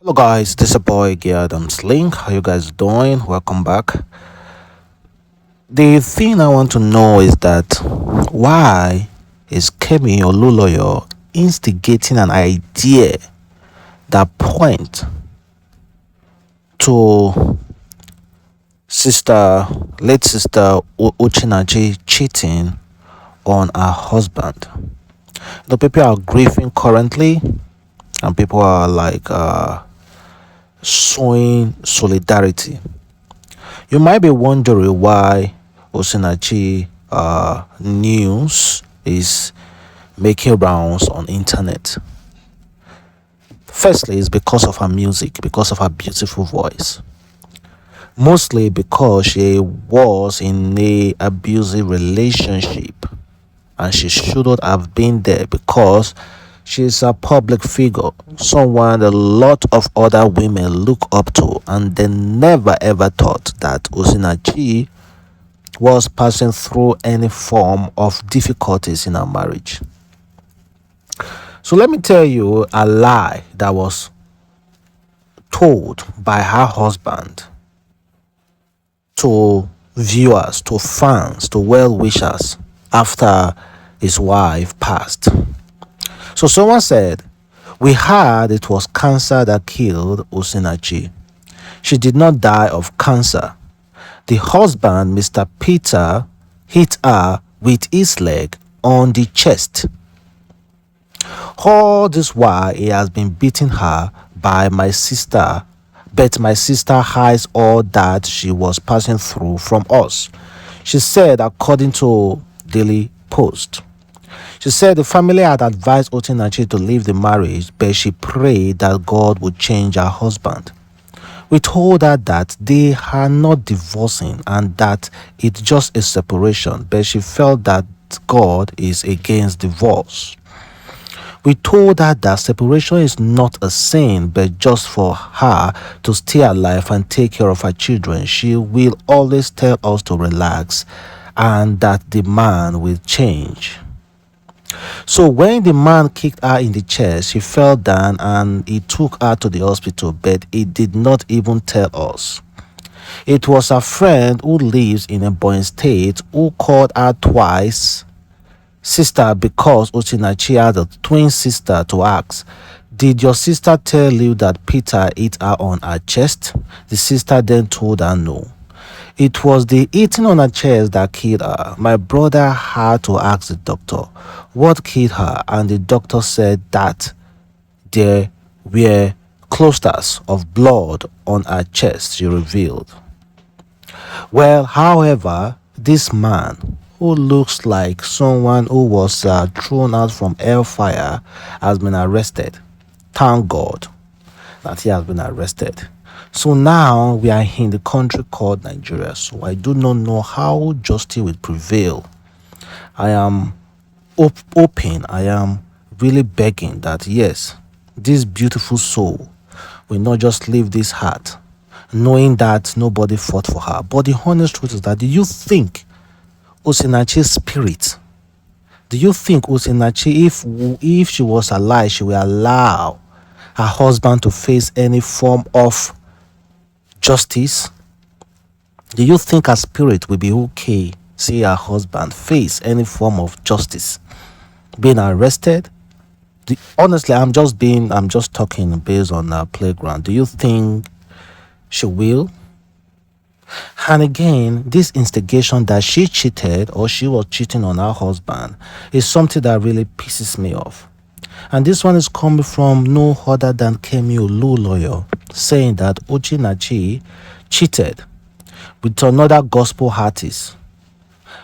Hello guys, this is a boy Adamslink. How you guys doing? Welcome back. The thing I want to know is that why is Kemi Oluloyo instigating an idea that point to sister late sister Osinachi cheating on her husband? The people are grieving currently and people are like showing solidarity. You might be wondering why Osinachi news is making rounds on internet. Firstly, it's because of her music, because of her beautiful voice. Mostly because she was in a abusive relationship and she shouldn't have been there because she's a public figure, someone a lot of other women look up to, and they never ever thought that Osinachi was passing through any form of difficulties in her marriage. So let me tell you a lie that was told by her husband to viewers, to fans, to well-wishers after his wife passed. So someone said, "We heard it was cancer that killed Osinachi. She did not die of cancer. The husband, Mr. Peter, hit her with his leg on the chest. All this while he has been beating her by my sister, but my sister hides all that she was passing through from us," she said, according to Daily Post. She said the family had advised Osinachi to leave the marriage, but she prayed that God would change her husband. "We told her that they are not divorcing and that it's just a separation, but she felt that God is against divorce. We told her that separation is not a sin, but just for her to stay alive and take care of her children. She will always tell us to relax and that the man will change." So when the man kicked her in the chest, she fell down and he took her to the hospital, but he did not even tell us. It was a friend who lives in a Ebonyi State who called her twice sister because Osinachi had a twin sister to ask, "Did your sister tell you that Peter hit her on her chest?" The sister then told her no. "It was the hitting on her chest that killed her. My brother had to ask the doctor what killed her, and the doctor said that there were clusters of blood on her chest," she revealed. Well, however, this man, who looks like someone who was thrown out from hellfire, has been arrested. Thank God that he has been arrested. So now we are in the country called Nigeria. So I do not know how justice will prevail. I am hoping, I am really begging that yes, this beautiful soul will not just leave this heart knowing that nobody fought for her. But the honest truth is that, do you think Osinachi's spirit, do you think Osinachi, if she was alive, she will allow her husband to face any form of justice? Do you think her spirit will be okay see her husband face any form of justice, being arrested? Honestly, I'm just talking based on her playground. Do you think she will? And again, this instigation that she cheated or she was cheating on her husband is something that really pisses me off. And this one is coming from no other than Kemi Oluloyo, saying that Osinachi cheated with another gospel artist.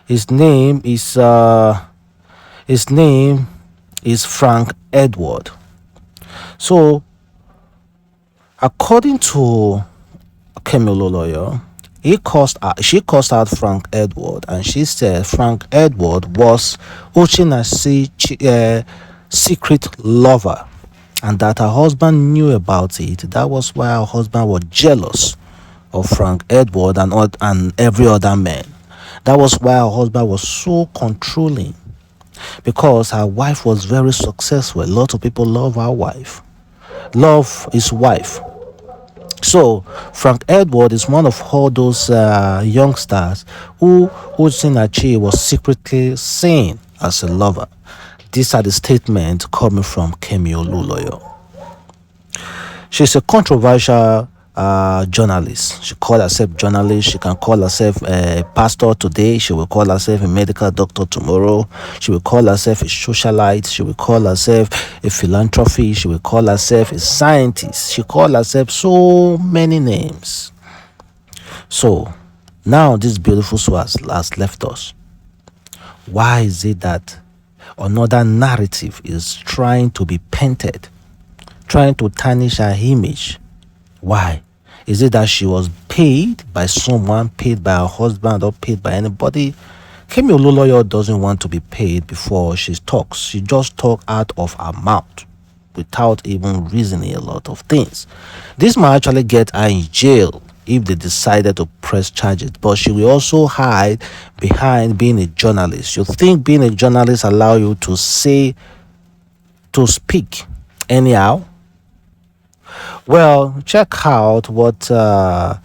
His name is Frank Edward. So, according to Kemi Oluloyo, she cursed out Frank Edward, and she said Frank Edward was Osinachi's secret lover, and that her husband knew about it. That was why her husband was jealous of Frank Edward and every other man. That was why her husband was so controlling, because her wife was very successful. A lot of people love her wife. love his wife. So Frank Edward is one of all those youngsters who Osinachi was secretly seeing as a lover. These are the statements coming from Kemi Oluloyo. She's a controversial journalist. She calls herself journalist. She can call herself a pastor today. She will call herself a medical doctor tomorrow. She will call herself a socialite. She will call herself a philanthropist. She will call herself a scientist. She calls herself so many names. So now this beautiful soul has left us. Why is it that another narrative is trying to be painted, trying to tarnish her image? Why? Is it that she was paid by someone, paid by her husband, or paid by anybody? Kemi Ololoyo doesn't want to be paid before she talks. She just talks out of her mouth without even reasoning a lot of things. This might actually get her in jail if they decided to press charges, but she will also hide behind being a journalist. You think being a journalist allow you to speak anyhow? Well, check out what the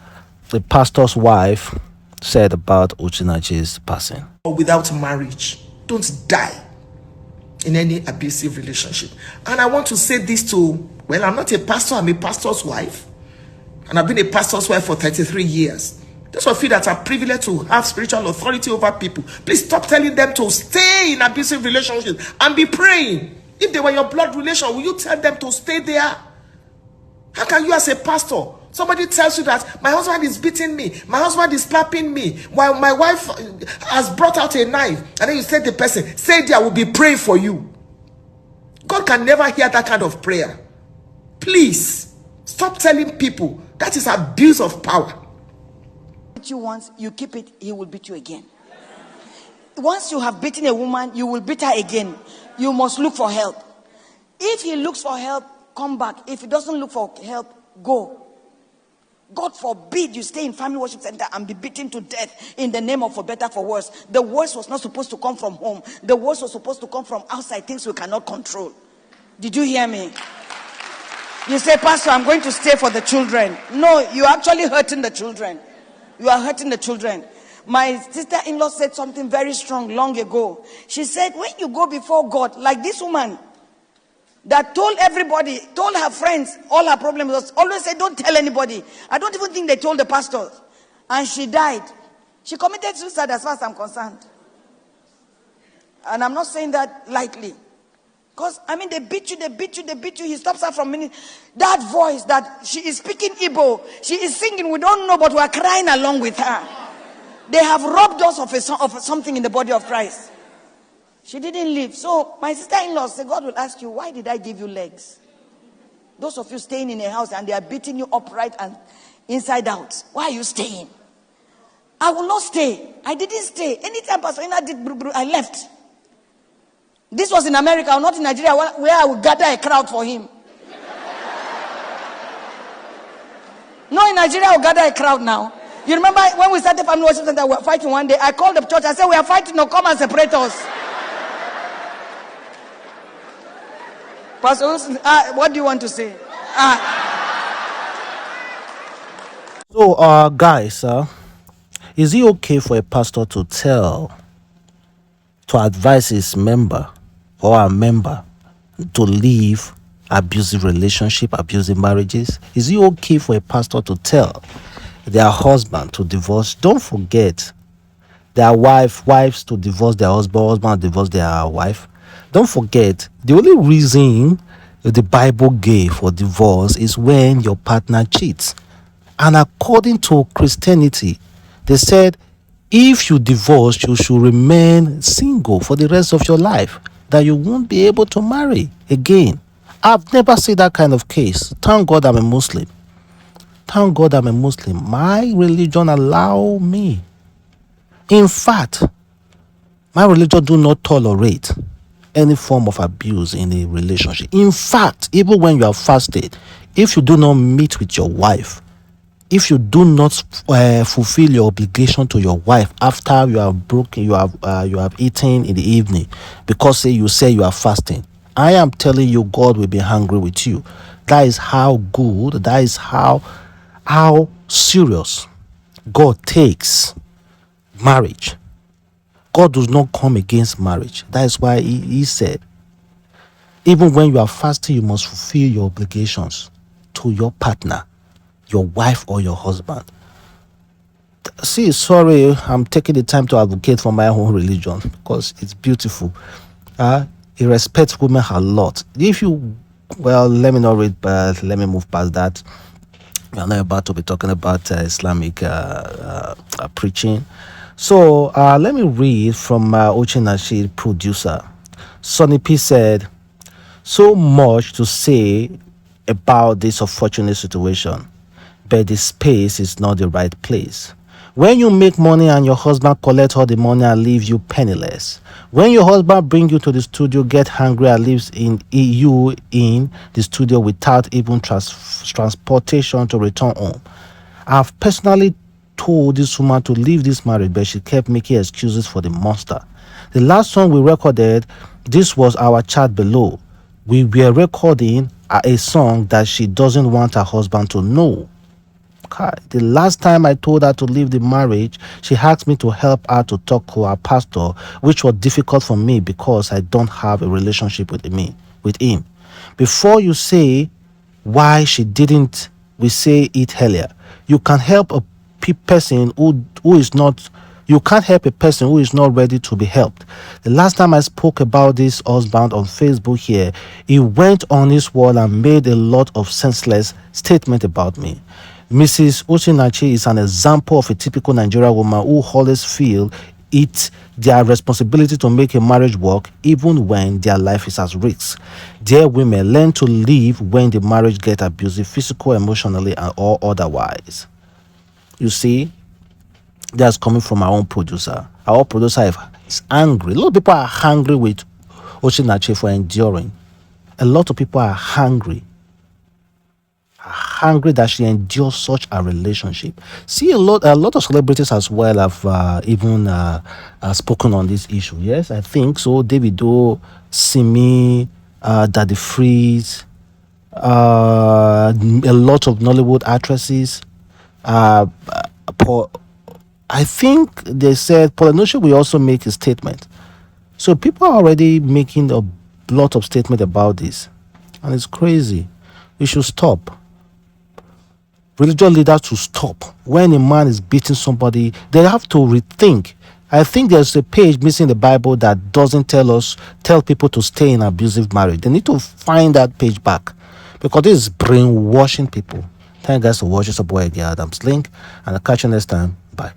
pastor's wife said about Osinachi's passing. Or without marriage, don't die in any abusive relationship. And I want to say this to, well, I'm not a pastor, I'm a pastor's wife. And I've been a pastor's wife for 33 years. Those of you that are privileged to have spiritual authority over people, please stop telling them to stay in abusive relationships and be praying. If they were your blood relation, will you tell them to stay there? How can you as a pastor, somebody tells you that my husband is beating me, my husband is slapping me, while my wife has brought out a knife, and then you say to the person, say there, will be praying for you. God can never hear that kind of prayer. Please, stop telling people. That is abuse of power. Beat you once, you keep it, he will beat you again. Once you have beaten a woman, you will beat her again. You must look for help. If he looks for help, come back. If he doesn't look for help, go. God forbid you stay in family worship center and be beaten to death in the name of for better for worse. The worst was not supposed to come from home. The worst was supposed to come from outside, things we cannot control. Did you hear me? You say, Pastor, I'm going to stay for the children. No, you're actually hurting the children. You are hurting the children. My sister-in-law said something very strong long ago. She said, when you go before God, like this woman that told everybody, told her friends, all her problems, always said, don't tell anybody. I don't even think they told the pastors. And she died. She committed suicide as far as I'm concerned. And I'm not saying that lightly. Because, I mean, they beat you. He stops her from meaning. That voice that she is speaking Igbo, she is singing, we don't know, but we are crying along with her. They have robbed us of something in the body of Christ. She didn't live. So my sister-in-law said, God will ask you, why did I give you legs? Those of you staying in a house and they are beating you upright and inside out. Why are you staying? I will not stay. I didn't stay. Anytime Pastor Ina did I left. This was in America, not in Nigeria, where I would gather a crowd for him. No, in Nigeria, I will gather a crowd now. You remember when we started family worship center, we were fighting one day. I called the church. I said, we are fighting. No, come and separate us. Pastor, what do you want to say? So, guys, is it okay for a pastor to advise his member or a member to leave abusive relationship, abusive marriages? Is it okay for a pastor to tell their husband to divorce? Don't forget, their wives to divorce their husband to divorce their wife. Don't forget, the only reason the Bible gave for divorce is when your partner cheats. And according to Christianity, they said, if you divorce, you should remain single for the rest of your life, that you won't be able to marry again. I've never seen that kind of case. Thank God I'm a Muslim. Thank God I'm a Muslim. My religion allow me. In fact, my religion do not tolerate any form of abuse in a relationship. In fact, even when you are fasted, if you do not meet with your wife, if you do not fulfill your obligation to your wife after you have broken, you have eaten in the evening, because you say you are fasting, I am telling you, God will be angry with you. That is how good, that is how serious God takes marriage. God does not come against marriage. That is why he said, even when you are fasting, you must fulfill your obligations to your partner, your wife or your husband. See, sorry, I'm taking the time to advocate for my own religion because it's beautiful. It respects women a lot. If you, well, let me not read, but let me move past that. We are not about to be talking about Islamic preaching. So let me read from Osinachi producer. Sonny P said, so much to say about this unfortunate situation, but the space is not the right place. When you make money and your husband collect all the money and leave you penniless. When your husband bring you to the studio, get hungry and leaves you in the studio without even transportation to return home. I've personally told this woman to leave this marriage, but she kept making excuses for the monster. The last song we recorded, this was our chat below. We were recording a song that she doesn't want her husband to know. The last time I told her to leave the marriage, she asked me to help her to talk to her pastor, which was difficult for me because I don't have a relationship with him. Before you say why she didn't, we say it earlier. You can help a person who is not. You can't help a person who is not ready to be helped. The last time I spoke about this husband on Facebook here, he went on his wall and made a lot of senseless statements about me. Mrs. Osinachi is an example of a typical Nigerian woman who always feel it's their responsibility to make a marriage work even when their life is at risk. Dear women, learn to leave when the marriage gets abusive, physical, emotionally, or otherwise. You see, that's coming from our own producer. Our producer is angry. A lot of people are angry with Osinachi for enduring. A lot of people are hungry that she endures such a relationship. See, a lot of celebrities as well have even spoken on this issue. Yes, I think so. Davido, Simi, Daddy Freeze, a lot of Nollywood actresses. I think they said Polynesia will also make a statement. So people are already making a lot of statement about this, and it's crazy. We should stop. Religious leaders to stop. When a man is beating somebody, they have to rethink. I think there's a page missing in the Bible that doesn't tell people to stay in abusive marriage. They need to find that page back because this is brainwashing people. Thank you guys for watching. Support again, Adam's Link, and I'll catch you next time. Bye.